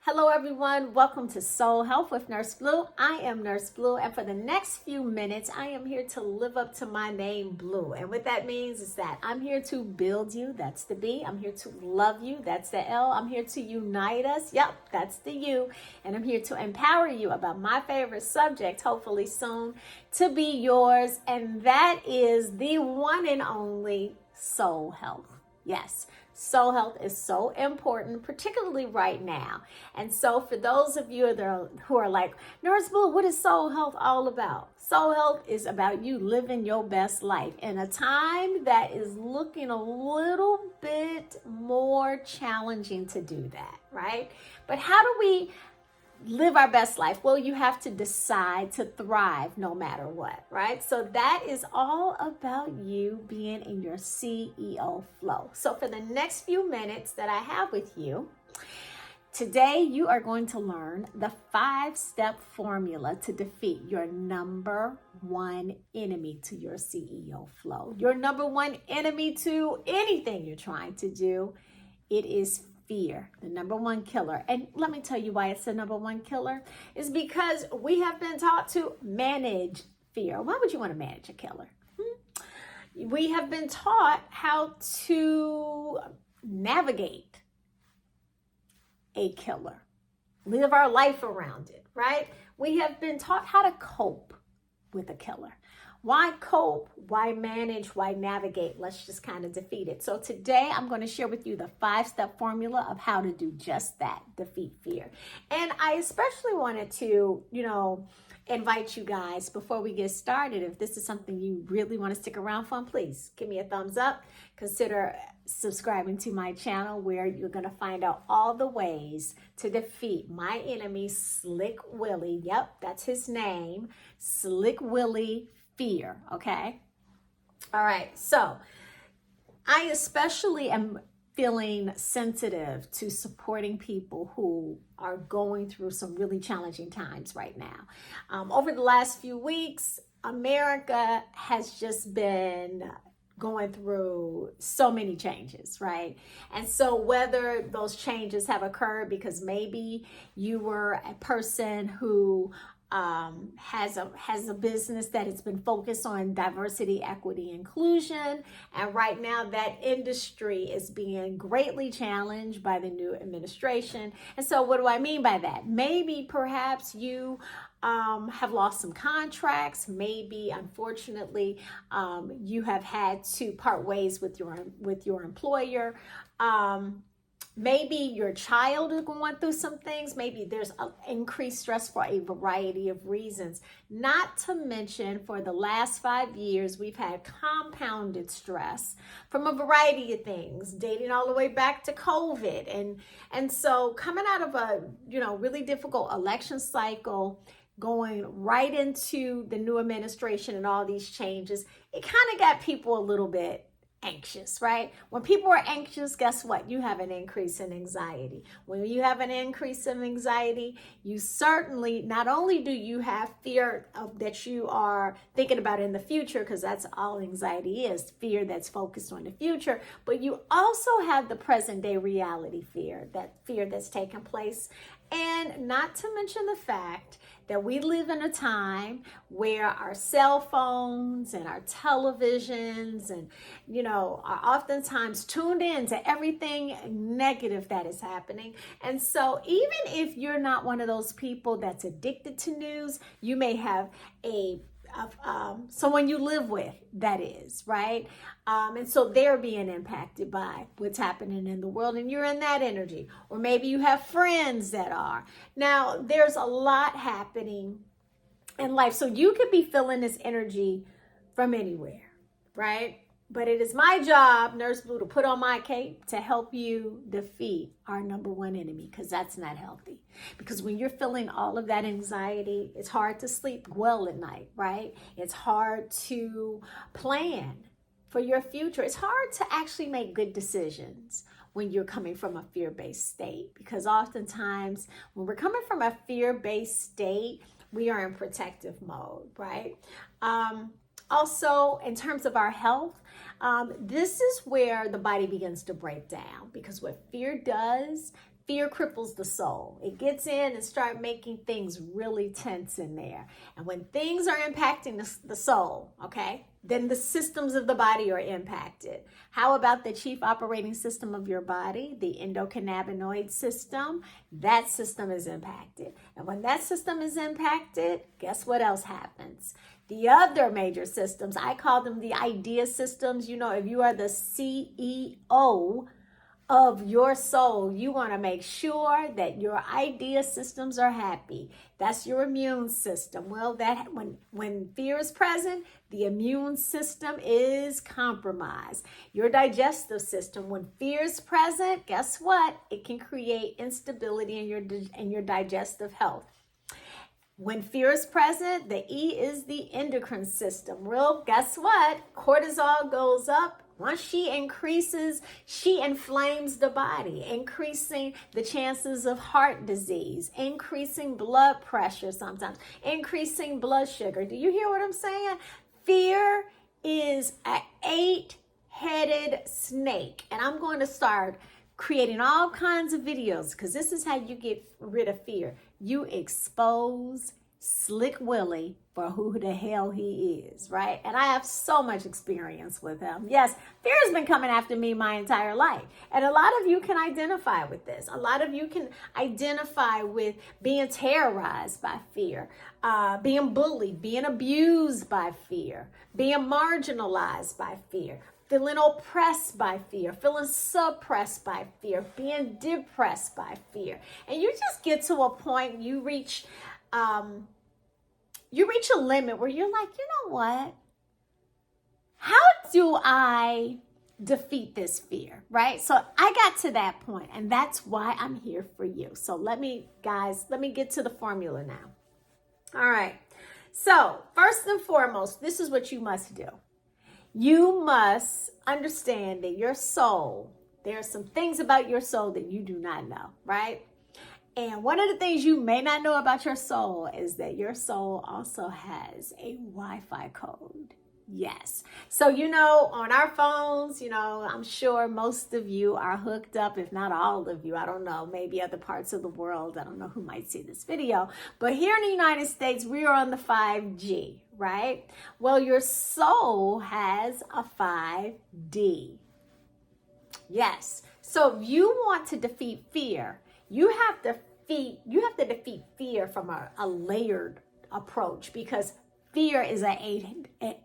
Hello everyone, welcome to Soul Health with Nurse Blue. I am Nurse Blue, and for the next few minutes, I am here to live up to my name, Blue. And what that means is that I'm here to build you, that's the B. I'm here to love you, that's the L. I'm here to unite us, yep, that's the U. And I'm here to empower you about my favorite subject, hopefully soon to be yours, and that is the one and only soul health. Yes, soul health is so important, particularly right now. And so for those of you who are like, Nurse Blue, what is soul health all about? Soul health is about you living your best life in a time that is looking a little bit more challenging to do that, right? But how do we live our best life? Well, you have to decide to thrive no matter what, right? So that is all about you being in your CEO flow. So for the next few minutes that I have with you, today you are going to learn the 5-step formula to defeat your number one enemy to your CEO flow. Your number one enemy to anything you're trying to do. It is fear, the number one killer. And let me tell you why it's the number one killer. Is because we have been taught to manage fear. Why would you want to manage a killer? We have been taught how to navigate a killer, live our life around it, right? We have been taught how to cope with a killer. Why cope? Why manage? Why navigate? Let's just kind of defeat it. So today I'm going to share with you the 5-step formula of how to do just that, defeat fear. And I especially wanted to, invite you guys before we get started. If this is something you really want to stick around for, please give me a thumbs up. Consider subscribing to my channel where you're going to find out all the ways to defeat my enemy, Slick Willie. Yep, that's his name, Slick Willie Fear, okay? All right, so I especially am feeling sensitive to supporting people who are going through some really challenging times right now. Over the last few weeks, America has just been going through so many changes, right? And so whether those changes have occurred because maybe you were a person who has a business that has been focused on diversity, equity, inclusion. And right now that industry is being greatly challenged by the new administration. And so what do I mean by that? Maybe perhaps you have lost some contracts. Maybe, unfortunately, you have had to part ways with your employer. Maybe your child is going through some things. Maybe there's increased stress for a variety of reasons. Not to mention, for the last 5 years, we've had compounded stress from a variety of things, dating all the way back to COVID. And so coming out of a, really difficult election cycle, going right into the new administration and all these changes, it kind of got people a little bit anxious, right? When people are anxious, guess what? You have an increase in anxiety. When you have an increase in anxiety, you certainly, not only do you have fear that you are thinking about in the future, because that's all anxiety is, fear that's focused on the future, but you also have the present day reality fear, that fear that's taken place. And not to mention the fact that we live in a time where our cell phones and our televisions and, are oftentimes tuned in to everything negative that is happening. And so even if you're not one of those people that's addicted to news, you may have someone you live with that is, right? And so they're being impacted by what's happening in the world, and you're in that energy. Or maybe you have friends that are. Now, there's a lot happening in life. So you could be feeling this energy from anywhere, right? But it is my job, Nurse Blue, to put on my cape to help you defeat our number one enemy, because that's not healthy. Because when you're feeling all of that anxiety, it's hard to sleep well at night, right? It's hard to plan for your future. It's hard to actually make good decisions when you're coming from a fear-based state, because oftentimes when we're coming from a fear-based state, we are in protective mode, right? Also, in terms of our health, this is where the body begins to break down, because what fear does, fear cripples the soul. It gets in and start making things really tense in there. And when things are impacting the soul, okay, then the systems of the body are impacted. How about the chief operating system of your body, the endocannabinoid system? That system is impacted. And when that system is impacted, guess what else happens? The other major systems, I call them the idea systems. You know, if you are the CEO of your soul, you want to make sure that your idea systems are happy. That's your immune system. Well, that when fear is present, the immune system is compromised. Your digestive system, when fear is present, guess what? It can create instability in your digestive health. When fear is present, the E is the endocrine system. Well, guess what? Cortisol goes up. Once she increases, she inflames the body, increasing the chances of heart disease, increasing blood pressure sometimes, increasing blood sugar. Do you hear what I'm saying? Fear is an 8-headed snake. And I'm going to start creating all kinds of videos because this is how you get rid of fear. You expose Slick Willie for who the hell he is, right? And I have so much experience with him. Yes, fear has been coming after me my entire life. And a lot of you can identify with this. A lot of you can identify with being terrorized by fear, being bullied, being abused by fear, being marginalized by fear, feeling oppressed by fear, feeling suppressed by fear, being depressed by fear. And you just get to a point, you reach a limit where you're like, you know what? How do I defeat this fear, right? So I got to that point, and that's why I'm here for you. So let me get to the formula now. All right. So first and foremost, this is what you must do. You must understand that your soul, there are some things about your soul that you do not know, right? And one of the things you may not know about your soul is that your soul also has a Wi-Fi code. Yes. So, on our phones, I'm sure most of you are hooked up, if not all of you. I don't know, maybe other parts of the world. I don't know who might see this video. But here in the United States, we are on the 5G, right? Well, your soul has a 5D. Yes. So if you want to defeat fear, you have to defeat fear from a layered approach, because fear is an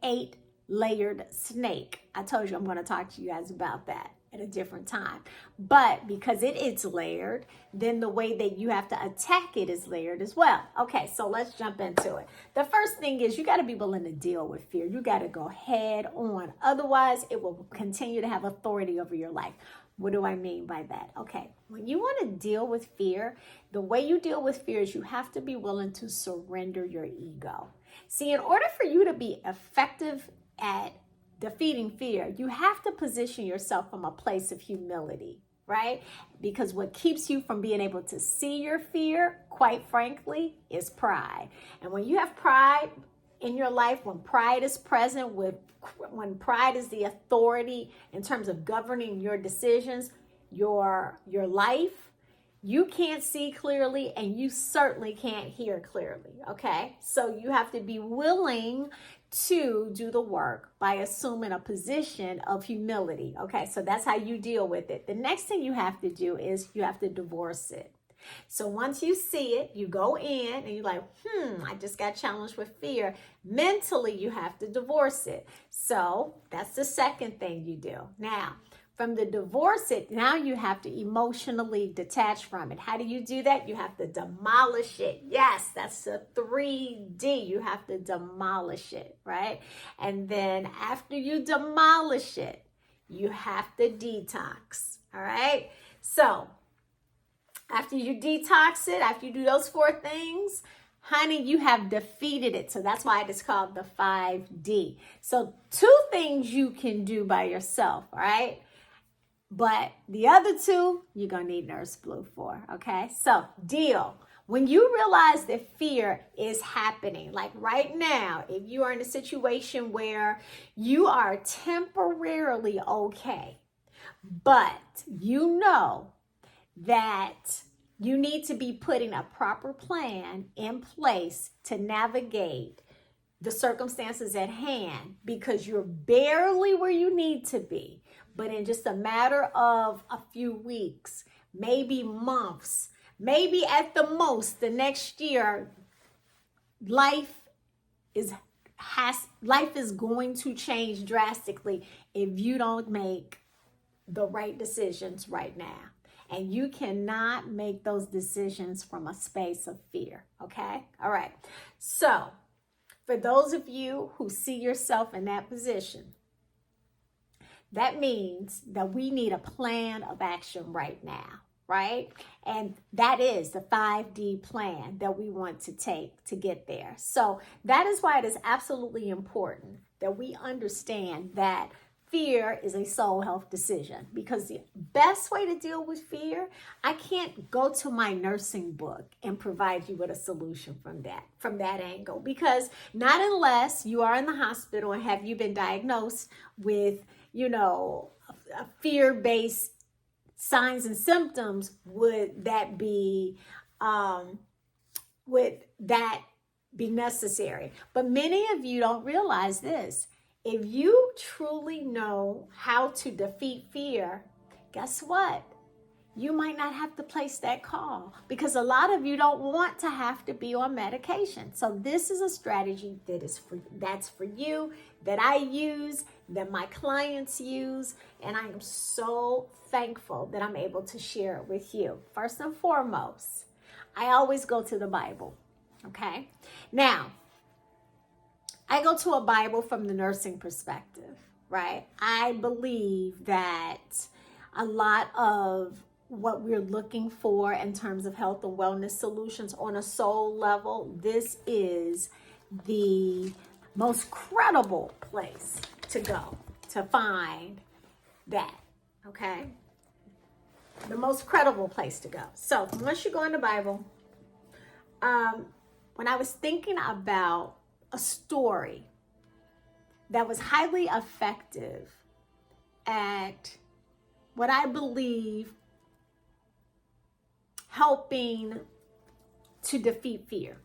eight layered snake. I told you I'm going to talk to you guys about that at a different time. But because it's layered, then the way that you have to attack it is layered as well. Okay, so let's jump into it. The first thing is you got to be willing to deal with fear. You got to go head on. Otherwise, it will continue to have authority over your life. What do I mean by that? Okay, when you want to deal with fear, the way you deal with fear is you have to be willing to surrender your ego. See, in order for you to be effective at defeating fear, you have to position yourself from a place of humility, right? Because what keeps you from being able to see your fear, quite frankly, is pride. And when you have pride in your life, when pride is present, when pride is the authority in terms of governing your decisions, your life, you can't see clearly and you certainly can't hear clearly, okay? So you have to be willing to do the work by assuming a position of humility, okay? So that's how you deal with it. The next thing you have to do is you have to divorce it. So once you see it, you go in and you're like, I just got challenged with fear. Mentally, you have to divorce it. So that's the second thing you do. Now, from the divorce it, now you have to emotionally detach from it. How do you do that? You have to demolish it. Yes, that's the 3D. You have to demolish it, right? And then after you demolish it, you have to detox, all right? So after you detox it, after you do those 4 things, honey, you have defeated it. So that's why it's called the 5D. So 2 things you can do by yourself, all right? But the other 2, you're going to need Nurse Blue for, okay? So deal. When you realize that fear is happening, like right now, if you are in a situation where you are temporarily okay, but you know that you need to be putting a proper plan in place to navigate the circumstances at hand, because you're barely where you need to be. But in just a matter of a few weeks, maybe months, maybe at the most the next year, life is going to change drastically if you don't make the right decisions right now. And you cannot make those decisions from a space of fear. Okay? All right. So, for those of you who see yourself in that position, that means that we need a plan of action right now, right? And that is the 5D plan that we want to take to get there. So that is why it is absolutely important that we understand that fear is a soul health decision, because the best way to deal with fear, I can't go to my nursing book and provide you with a solution from that angle, because not unless you are in the hospital and have you been diagnosed with, a fear-based signs and symptoms, would that be necessary. But many of you don't realize this. If you truly know how to defeat fear, guess what? You might not have to place that call, because a lot of you don't want to have to be on medication. So this is a strategy that's for you, that I use, that my clients use, and I am so thankful that I'm able to share it with you. First and foremost, I always go to the Bible, okay? Now, I go to a Bible from the nursing perspective, right? I believe that a lot of what we're looking for in terms of health and wellness solutions on a soul level, this is the most credible place to go to find that, okay? The most credible place to go. So once you go in the Bible, when I was thinking about a story that was highly effective at what I believe helping to defeat fear.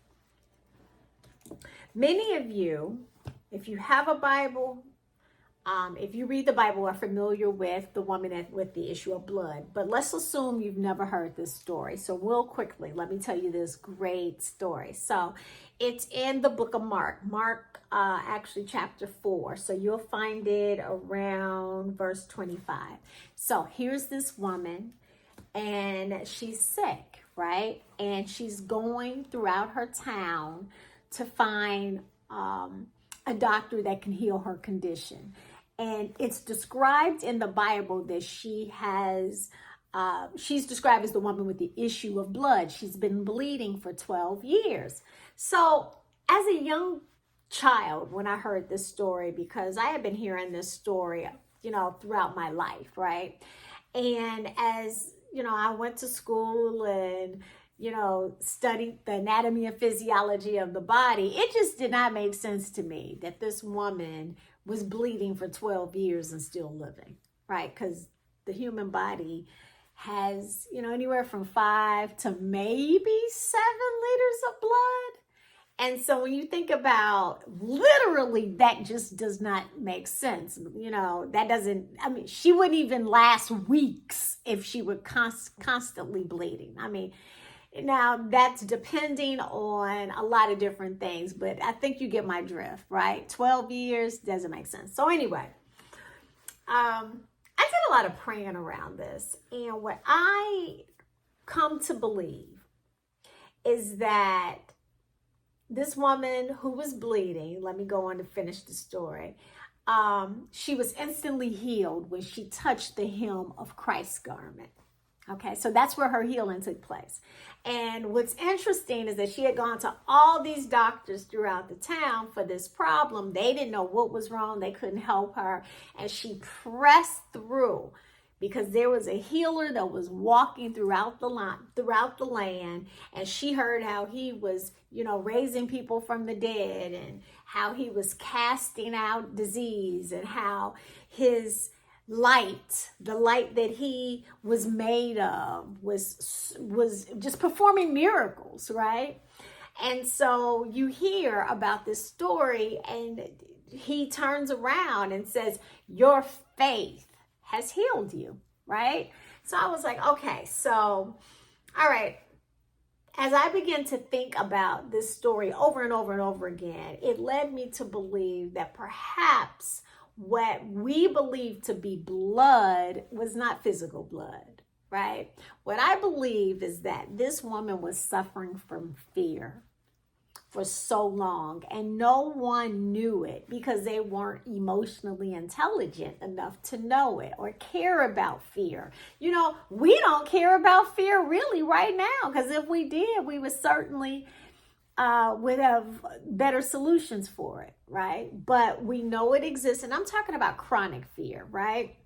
Many of you, if you have a Bible, if you read the Bible, are familiar with the woman with the issue of blood. But let's assume you've never heard this story. So real quickly, let me tell you this great story. So it's in the book of Mark. Actually chapter 4. So you'll find it around verse 25. So here's this woman, and she's sick, right? And she's going throughout her town to find a doctor that can heal her condition. And it's described in the Bible that she's described as the woman with the issue of blood. She's been bleeding for 12 years. So as a young child, when I heard this story, because I had been hearing this story, throughout my life, right? And as, I went to school and, studied the anatomy and physiology of the body, it just did not make sense to me that this woman was bleeding for 12 years and still living, right? Because the human body has, anywhere from 5 to maybe 7 liters of blood. And so when you think about literally, that just does not make sense. She wouldn't even last weeks if she were constantly bleeding. Now that's depending on a lot of different things, but I think you get my drift, right? 12 years doesn't make sense. So anyway, I did a lot of praying around this. And what I come to believe is that this woman who was bleeding, let me go on to finish the story. She was instantly healed when she touched the hem of Christ's garment. Okay, so that's where her healing took place. And what's interesting is that she had gone to all these doctors throughout the town for this problem. They didn't know what was wrong. They couldn't help her. And she pressed through, because there was a healer that was walking throughout the land, and she heard how he was, raising people from the dead, and how he was casting out disease, and how his light, the light that he was made of, was just performing miracles, right? And so you hear about this story, and he turns around and says, your faith has healed you, right? So I was like, okay, so, all right. As I began to think about this story over and over and over again, it led me to believe that perhaps what we believe to be blood was not physical blood, right? What I believe is that this woman was suffering from fear for so long, and no one knew it because they weren't emotionally intelligent enough to know it or care about fear. You know, we don't care about fear really right now, because if we did, we would certainly would have better solutions for it, right? But we know it exists, and I'm talking about chronic fear, right?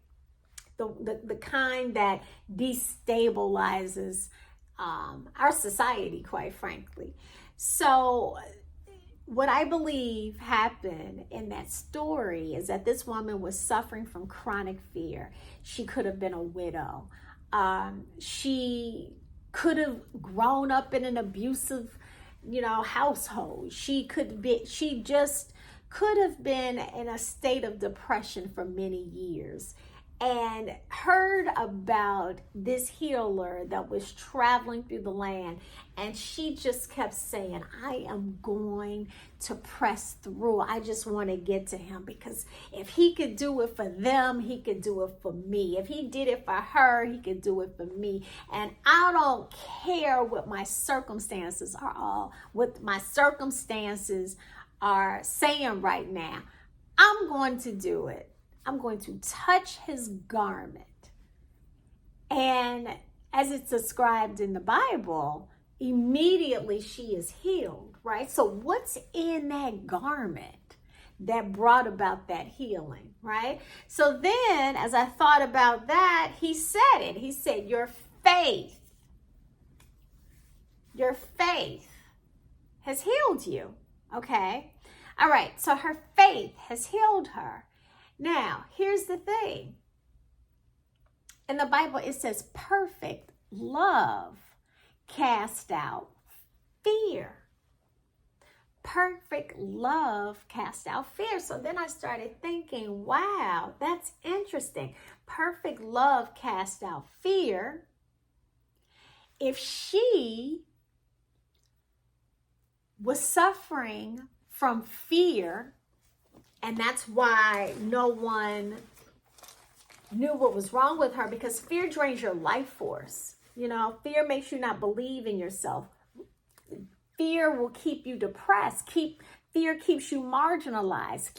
The kind that destabilizes our society, quite frankly. So what I believe happened in that story is that this woman was suffering from chronic fear. She could have been a widow. She could have grown up in an abusive, household. She just could have been in a state of depression for many years, and heard about this healer that was traveling through the land. And she just kept saying, I am going to press through. I just want to get to him, because if he could do it for them, he could do it for me. If he did it for her, he could do it for me. And I don't care what my circumstances are saying right now. I'm going to do it. I'm going to touch his garment. And as it's described in the Bible, immediately she is healed, right? So what's in that garment that brought about that healing, right? So then, as I thought about that, he said it. He said, your faith has healed you, okay? All right, so her faith has healed her. Now, here's the thing. In the Bible, it says perfect love casts out fear. Perfect love casts out fear. So then I started thinking, wow, that's interesting. Perfect love casts out fear. If she was suffering from fear, and that's why no one knew what was wrong with her, because fear drains your life force. Fear makes you not believe in yourself. Fear will keep you depressed. Fear keeps you marginalized.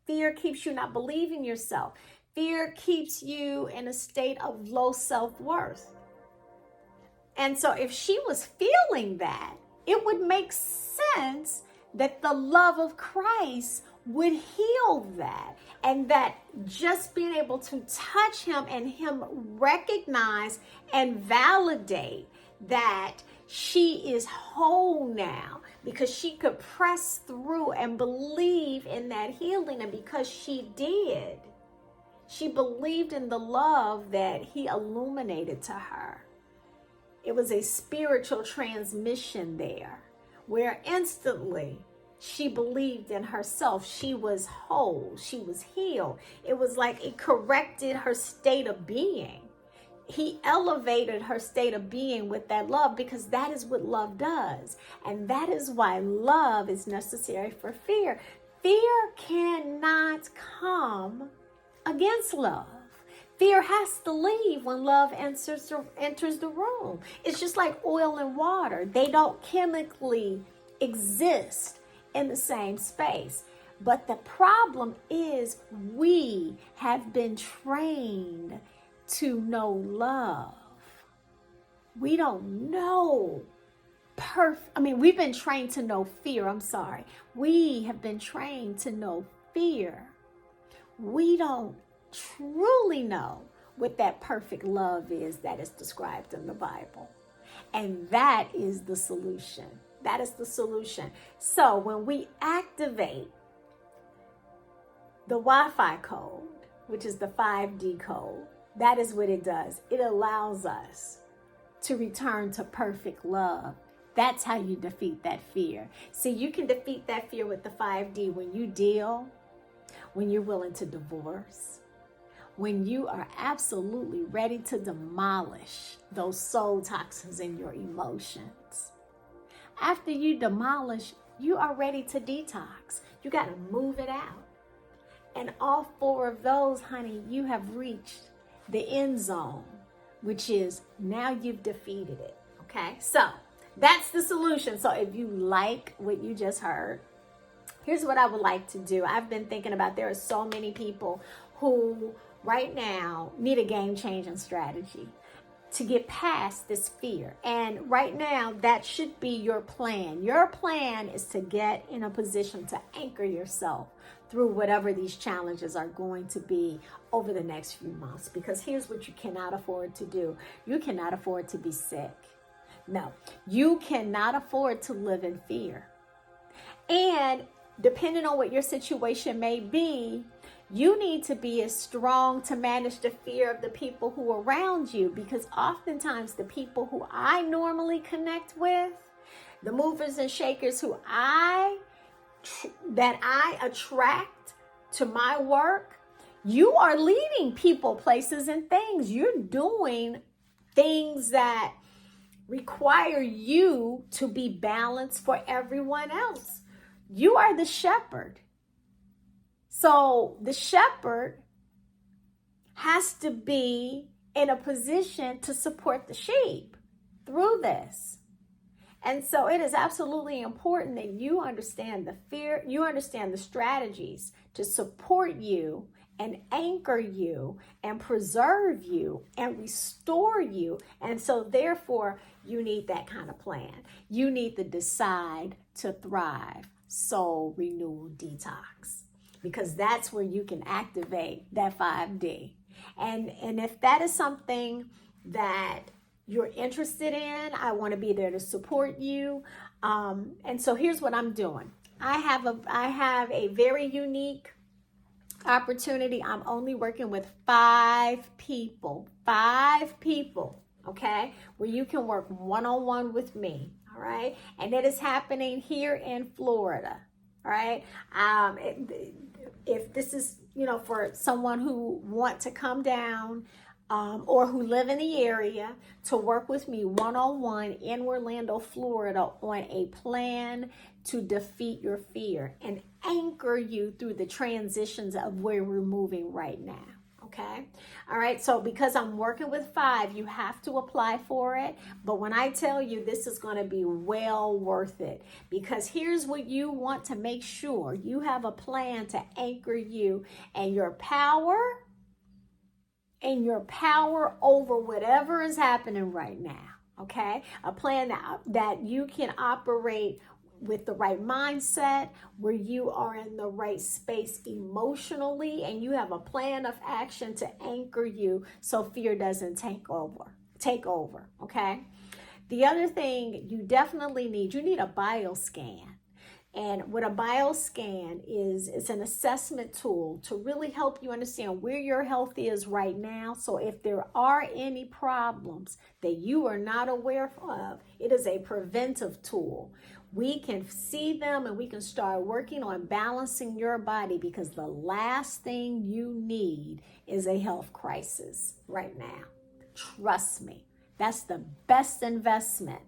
Fear keeps you not believing yourself. Fear keeps you in a state of low self-worth. And so if she was feeling that, it would make sense that the love of Christ would heal that, and that just being able to touch him and him recognize and validate that she is whole now, because she could press through and believe in that healing. And because she did, she believed in the love that he illuminated to her. It was a spiritual transmission there, where instantly she believed in herself. She was whole. She was healed. It was like it corrected her state of being. He elevated her state of being with that love, because that is what love does. And that is why love is necessary for fear. Fear cannot come against love. Fear has to leave when love enters the room. It's just like oil and water. They don't chemically exist in the same space. But the problem is, we have been trained to know love. We don't know we've been trained to know fear. We have been trained to know fear. We don't truly know what that perfect love is that is described in the Bible. And that is the solution. That is the solution. So when we activate the Wi-Fi code, which is the 5D code. That is what it does. It allows us to return to perfect love. That's how you defeat that fear. See, you can defeat that fear with the 5D when you deal, when you're willing to divorce, when you are absolutely ready to demolish those soul toxins in your emotions. After you demolish, you are ready to detox. You got to move it out. And all 4 of those, honey, you have reached the end zone, which is now you've defeated it. Okay, so that's the solution. So if you like what you just heard, here's what I would like to do. I've been thinking about, there are so many people who right now need a game-changing strategy to get past this fear. And right now, that should be your plan. Your plan is to get in a position to anchor yourself through whatever these challenges are going to be over the next few months. Because here's what you cannot afford to do. You cannot afford to be sick. No, you cannot afford to live in fear. And depending on what your situation may be, you need to be as strong to manage the fear of the people who are around you, because oftentimes the people who I normally connect with, the movers and shakers that I attract to my work, you are leading people, places, and things. You're doing things that require you to be balanced for everyone else. You are the shepherd. So the shepherd has to be in a position to support the sheep through this. And so it is absolutely important that you understand the fear, you understand the strategies to support you and anchor you and preserve you and restore you. And so therefore, you need that kind of plan. You need to decide to thrive, soul renewal detox, because that's where you can activate that 5D. And if that is something that you're interested in, I want to be there to support you. And so here's what I'm doing. I have a very unique opportunity. I'm only working with 5 people, okay, where you can work one-on-one with me, all right? And it is happening here in Florida, all right? If this is, for someone who want to come down or who live in the area, to work with me one-on-one in Orlando, Florida, on a plan to defeat your fear and anchor you through the transitions of where we're moving right now. Okay. All right. So because I'm working with 5, you have to apply for it. But when I tell you, this is going to be well worth it, because here's what you want to make sure: you have a plan to anchor you and your power over whatever is happening right now. Okay. A plan that you can operate with the right mindset, where you are in the right space emotionally, and you have a plan of action to anchor you so fear doesn't take over, okay? The other thing you definitely need, you need a bioscan. And what a bioscan is, it's an assessment tool to really help you understand where your health is right now. So if there are any problems that you are not aware of, it is a preventive tool. We can see them and we can start working on balancing your body, because the last thing you need is a health crisis right now. Trust me, that's the best investment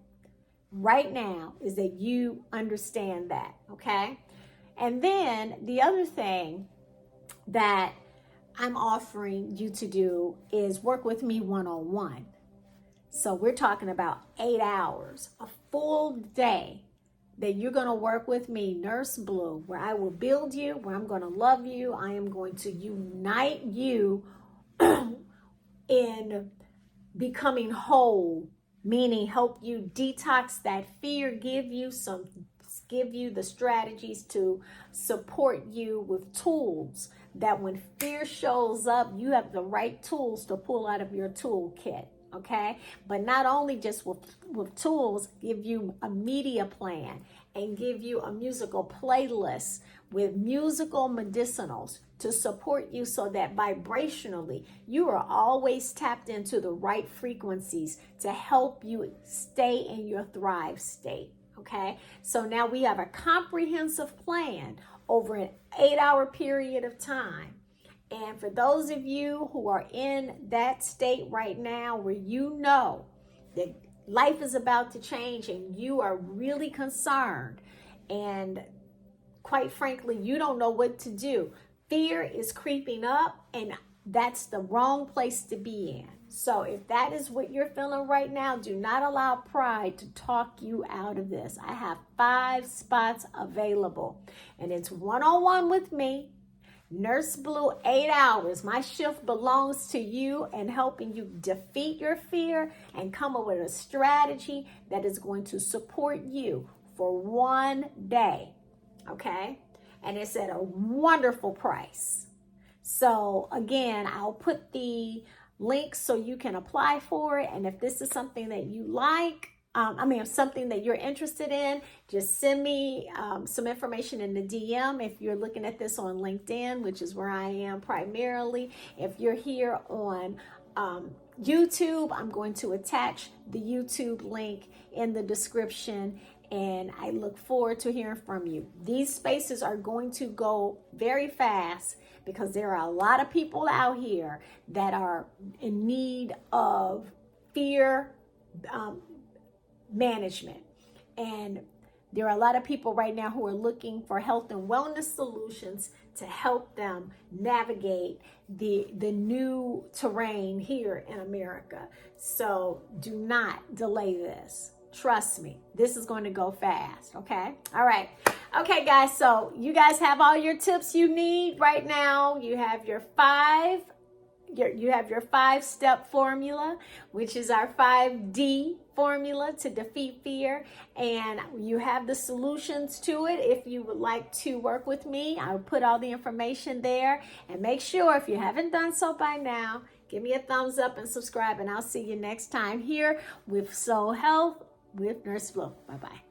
right now, is that you understand that, okay? And then the other thing that I'm offering you to do is work with me one-on-one. So we're talking about 8 hours, a full day that you're going to work with me, Nurse Blue, where I will build you, where I'm going to love you. I am going to unite you in becoming whole, meaning help you detox that fear, give you the strategies to support you with tools that when fear shows up, you have the right tools to pull out of your toolkit. okay? But not only just with tools, give you a media plan and give you a musical playlist with musical medicinals to support you so that vibrationally you are always tapped into the right frequencies to help you stay in your thrive state, okay? So now we have a comprehensive plan over an 8-hour period of time. And for those of you who are in that state right now where you know that life is about to change and you are really concerned and quite frankly, you don't know what to do. Fear is creeping up and that's the wrong place to be in. So if that is what you're feeling right now, do not allow pride to talk you out of this. I have 5 spots available and it's one-on-one with me. Nurse Blue, 8 hours. My shift belongs to you and helping you defeat your fear and come up with a strategy that is going to support you for one day. Okay? And it's at a wonderful price. So again, I'll put the links so you can apply for it. And if this is something that you like, something that you're interested in, just send me some information in the DM. If you're looking at this on LinkedIn, which is where I am primarily. If you're here on YouTube, I'm going to attach the YouTube link in the description. And I look forward to hearing from you. These spaces are going to go very fast because there are a lot of people out here that are in need of fear management. And there are a lot of people right now who are looking for health and wellness solutions to help them navigate the new terrain here in America. So do not delay this. Trust me, this is going to go fast, okay? All right. Okay, guys, so you guys have all your tips you need right now. You have your 5-step formula, which is our 5D formula to defeat fear. And you have the solutions to it. If you would like to work with me, I'll put all the information there. And make sure, if you haven't done so by now, give me a thumbs up and subscribe. And I'll see you next time here with Soul Health with Nurse Blue. Bye-bye.